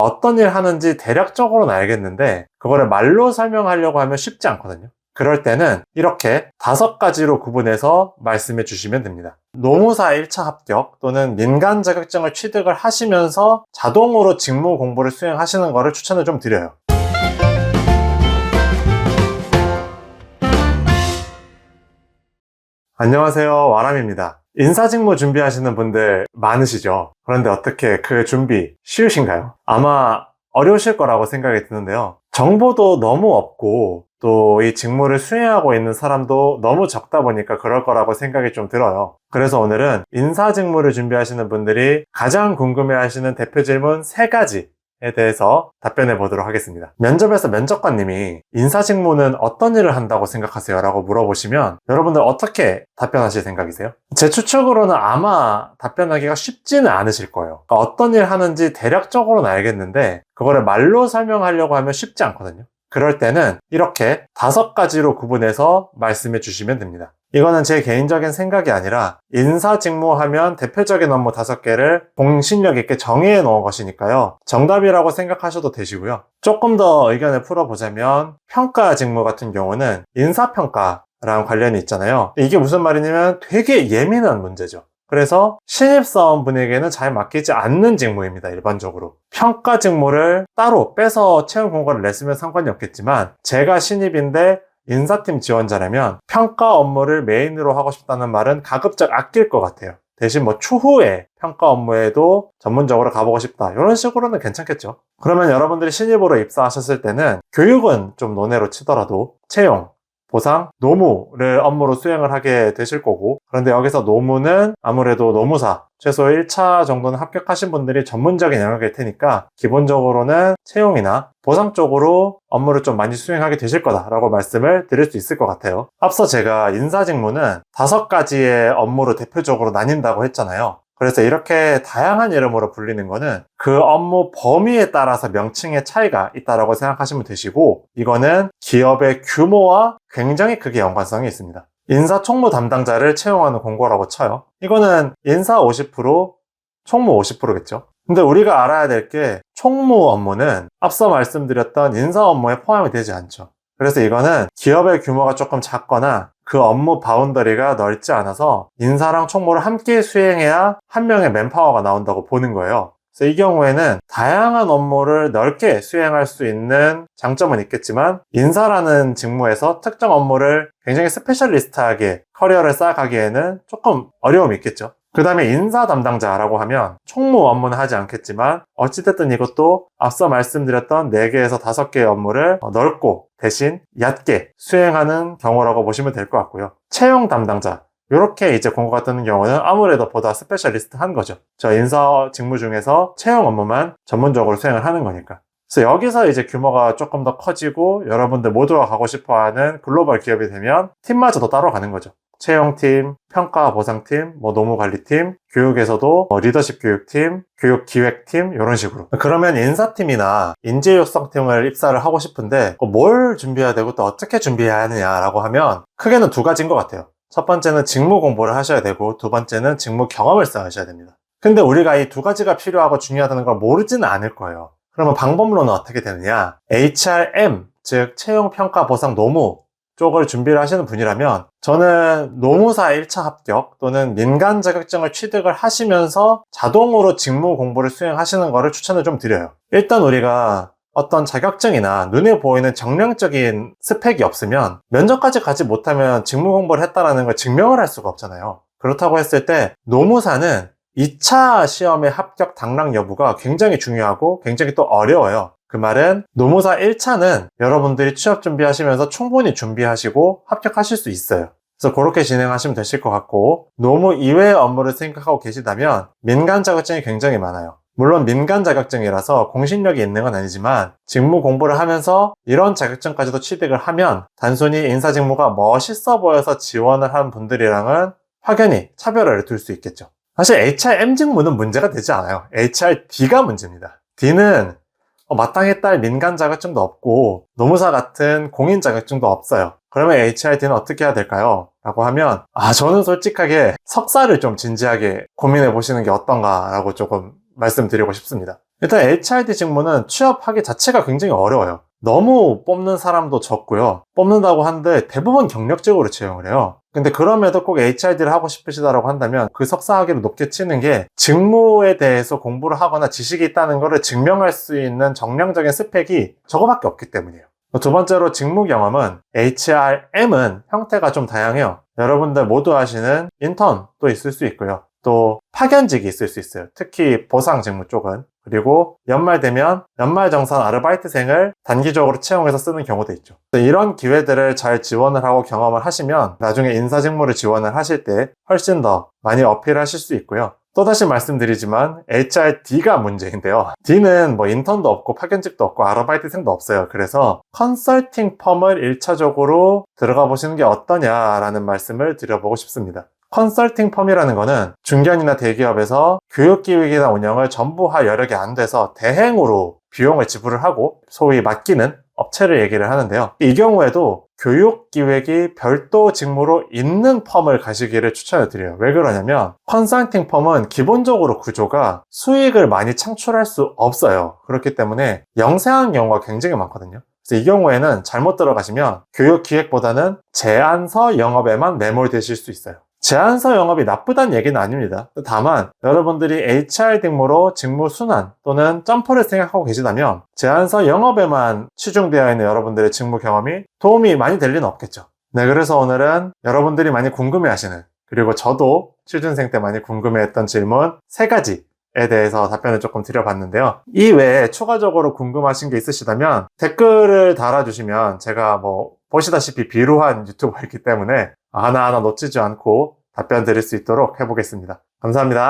어떤 일 하는지 대략적으로는 알겠는데 그거를 말로 설명하려고 하면 쉽지 않거든요. 그럴 때는 이렇게 5가지로 구분해서 말씀해 주시면 됩니다. 노무사 1차 합격 또는 민간 자격증을 취득을 하시면서 자동으로 직무 공부를 수행하시는 거를 추천을 좀 드려요. 안녕하세요, 와람입니다. 인사직무 준비하시는 분들 많으시죠? 그런데 어떻게 그 준비 쉬우신가요? 아마 어려우실 거라고 생각이 드는데요. 정보도 너무 없고 또 이 직무를 수행하고 있는 사람도 너무 적다 보니까 그럴 거라고 생각이 좀 들어요. 그래서 오늘은 인사직무를 준비하시는 분들이 가장 궁금해하시는 대표 질문 3가지에 대해서 답변해 보도록 하겠습니다. 면접에서 면접관님이 인사직무는 어떤 일을 한다고 생각하세요? 라고 물어보시면 여러분들 어떻게 답변하실 생각이세요? 제 추측으로는 아마 답변하기가 쉽지는 않으실 거예요. 그러니까 어떤 일 하는지 대략적으로는 알겠는데 그거를 말로 설명하려고 하면 쉽지 않거든요. 그럴 때는 이렇게 5가지로 구분해서 말씀해 주시면 됩니다. 이거는 제 개인적인 생각이 아니라 인사직무하면 대표적인 업무 5개를 공신력 있게 정의해 놓은 것이니까요. 정답이라고 생각하셔도 되시고요. 조금 더 의견을 풀어보자면 평가 직무 같은 경우는 인사평가랑 관련이 있잖아요. 이게 무슨 말이냐면 되게 예민한 문제죠. 그래서 신입사원분에게는 잘 맡기지 않는 직무입니다. 일반적으로. 평가 직무를 따로 빼서 채용 공고를 냈으면 상관이 없겠지만 제가 신입인데 인사팀 지원자라면 평가 업무를 메인으로 하고 싶다는 말은 가급적 아낄 것 같아요. 대신 추후에 평가 업무에도 전문적으로 가보고 싶다. 이런 식으로는 괜찮겠죠. 그러면 여러분들이 신입으로 입사하셨을 때는 교육은 좀 논외로 치더라도 채용, 보상, 노무를 업무로 수행을 하게 되실 거고, 그런데 여기서 노무는 아무래도 노무사 최소 1차 정도는 합격하신 분들이 전문적인 영역일 테니까 기본적으로는 채용이나 보상 쪽으로 업무를 좀 많이 수행하게 되실 거다라고 말씀을 드릴 수 있을 것 같아요. 앞서 제가 인사직무는 5가지의 업무로 대표적으로 나뉜다고 했잖아요. 그래서 이렇게 다양한 이름으로 불리는 거는 그 업무 범위에 따라서 명칭의 차이가 있다고 생각하시면 되시고, 이거는 기업의 규모와 굉장히 크게 연관성이 있습니다. 인사 총무 담당자를 채용하는 공고라고 쳐요. 이거는 인사 50%, 총무 50%겠죠. 근데 우리가 알아야 될 게 총무 업무는 앞서 말씀드렸던 인사 업무에 포함이 되지 않죠. 그래서 이거는 기업의 규모가 조금 작거나 그 업무 바운더리가 넓지 않아서 인사랑 총무를 함께 수행해야 한 명의 맨파워가 나온다고 보는 거예요. 그래서 이 경우에는 다양한 업무를 넓게 수행할 수 있는 장점은 있겠지만 인사라는 직무에서 특정 업무를 굉장히 스페셜리스트하게 커리어를 쌓아가기에는 조금 어려움이 있겠죠. 그 다음에 인사 담당자라고 하면 총무 업무는 하지 않겠지만 어찌됐든 이것도 앞서 말씀드렸던 4개에서 5개의 업무를 넓고 대신 얕게 수행하는 경우라고 보시면 될 것 같고요. 채용 담당자, 이렇게 이제 공고가 뜨는 경우는 아무래도 보다 스페셜리스트한 거죠. 저 인사 직무 중에서 채용 업무만 전문적으로 수행을 하는 거니까. 그래서 여기서 이제 규모가 조금 더 커지고 여러분들 모두가 가고 싶어하는 글로벌 기업이 되면 팀마저도 따로 가는 거죠. 채용팀, 평가 보상팀, 노무관리팀, 교육에서도 리더십 교육팀, 교육기획팀 이런 식으로. 그러면 인사팀이나 인재육성팀을 입사를 하고 싶은데 뭘 준비해야 되고 또 어떻게 준비해야 하느냐라고 하면 크게는 2가지인 것 같아요. 첫 번째는 직무 공부를 하셔야 되고 두 번째는 직무 경험을 쌓으셔야 됩니다. 근데 우리가 이 2가지가 필요하고 중요하다는 걸 모르지는 않을 거예요. 그러면 방법론은 어떻게 되느냐? HRM, 즉 채용, 평가, 보상, 노무 쪽을 준비를 하시는 분이라면 저는 노무사 1차 합격 또는 민간 자격증을 취득을 하시면서 자동으로 직무 공부를 수행하시는 거를 추천을 좀 드려요. 일단 우리가 어떤 자격증이나 눈에 보이는 정량적인 스펙이 없으면 면접까지 가지 못하면 직무 공부를 했다는 걸 증명을 할 수가 없잖아요. 그렇다고 했을 때 노무사는 2차 시험의 합격 당락 여부가 굉장히 중요하고 굉장히 또 어려워요. 그 말은 노무사 1차는 여러분들이 취업 준비하시면서 충분히 준비하시고 합격하실 수 있어요. 그래서 그렇게 진행하시면 되실 것 같고, 노무 이외의 업무를 생각하고 계시다면 민간 자격증이 굉장히 많아요. 물론 민간 자격증이라서 공신력이 있는 건 아니지만 직무 공부를 하면서 이런 자격증까지도 취득을 하면 단순히 인사 직무가 멋있어 보여서 지원을 한 분들이랑은 확연히 차별화를 둘 수 있겠죠. 사실 HRM 직무는 문제가 되지 않아요. HRD가 문제입니다. D는 마땅히 딸 민간 자격증도 없고 노무사 같은 공인 자격증도 없어요. 그러면 HRD는 어떻게 해야 될까요? 라고 하면 저는 솔직하게 석사를 좀 진지하게 고민해 보시는 게 어떤가 라고 조금 말씀드리고 싶습니다. 일단 HRD 직무는 취업하기 자체가 굉장히 어려워요. 너무 뽑는 사람도 적고요. 뽑는다고 하는데 대부분 경력직으로 채용을 해요. 근데 그럼에도 꼭 HRD를 하고 싶으시다고 한다면 그 석사학위를 높게 치는 게 직무에 대해서 공부를 하거나 지식이 있다는 것을 증명할 수 있는 정량적인 스펙이 저거밖에 없기 때문이에요. 두 번째로 직무 경험은 HRM은 형태가 좀 다양해요. 여러분들 모두 아시는 인턴도 있을 수 있고요. 또 파견직이 있을 수 있어요. 특히 보상 직무 쪽은. 그리고 연말 되면 연말정산 아르바이트생을 단기적으로 채용해서 쓰는 경우도 있죠. 이런 기회들을 잘 지원을 하고 경험을 하시면 나중에 인사직무를 지원을 하실 때 훨씬 더 많이 어필하실 수 있고요. 또다시 말씀드리지만 HRD가 문제인데요. D는 뭐 인턴도 없고 파견직도 없고 아르바이트생도 없어요. 그래서 컨설팅 펌을 1차적으로 들어가 보시는 게 어떠냐라는 말씀을 드려보고 싶습니다. 컨설팅 펌이라는 거는 중견이나 대기업에서 교육기획이나 운영을 전부 할 여력이 안 돼서 대행으로 비용을 지불을 하고 소위 맡기는 업체를 얘기를 하는데요. 이 경우에도 교육기획이 별도 직무로 있는 펌을 가시기를 추천을 드려요. 왜 그러냐면 컨설팅 펌은 기본적으로 구조가 수익을 많이 창출할 수 없어요. 그렇기 때문에 영세한 경우가 굉장히 많거든요. 그래서 이 경우에는 잘못 들어가시면 교육기획보다는 제안서 영업에만 매몰되실 수 있어요. 제안서 영업이 나쁘다는 얘기는 아닙니다. 다만 여러분들이 HR 직무로 직무 순환 또는 점프를 생각하고 계시다면 제안서 영업에만 치중되어 있는 여러분들의 직무 경험이 도움이 많이 될 리는 없겠죠. 네, 그래서 오늘은 여러분들이 많이 궁금해하시는, 그리고 저도 취준생 때 많이 궁금해했던 질문 3가지에 대해서 답변을 조금 드려봤는데요. 이 외에 추가적으로 궁금하신 게 있으시다면 댓글을 달아주시면 제가 보시다시피 비루한 유튜버이기 때문에 하나하나 놓치지 않고 답변 드릴 수 있도록 해보겠습니다. 감사합니다.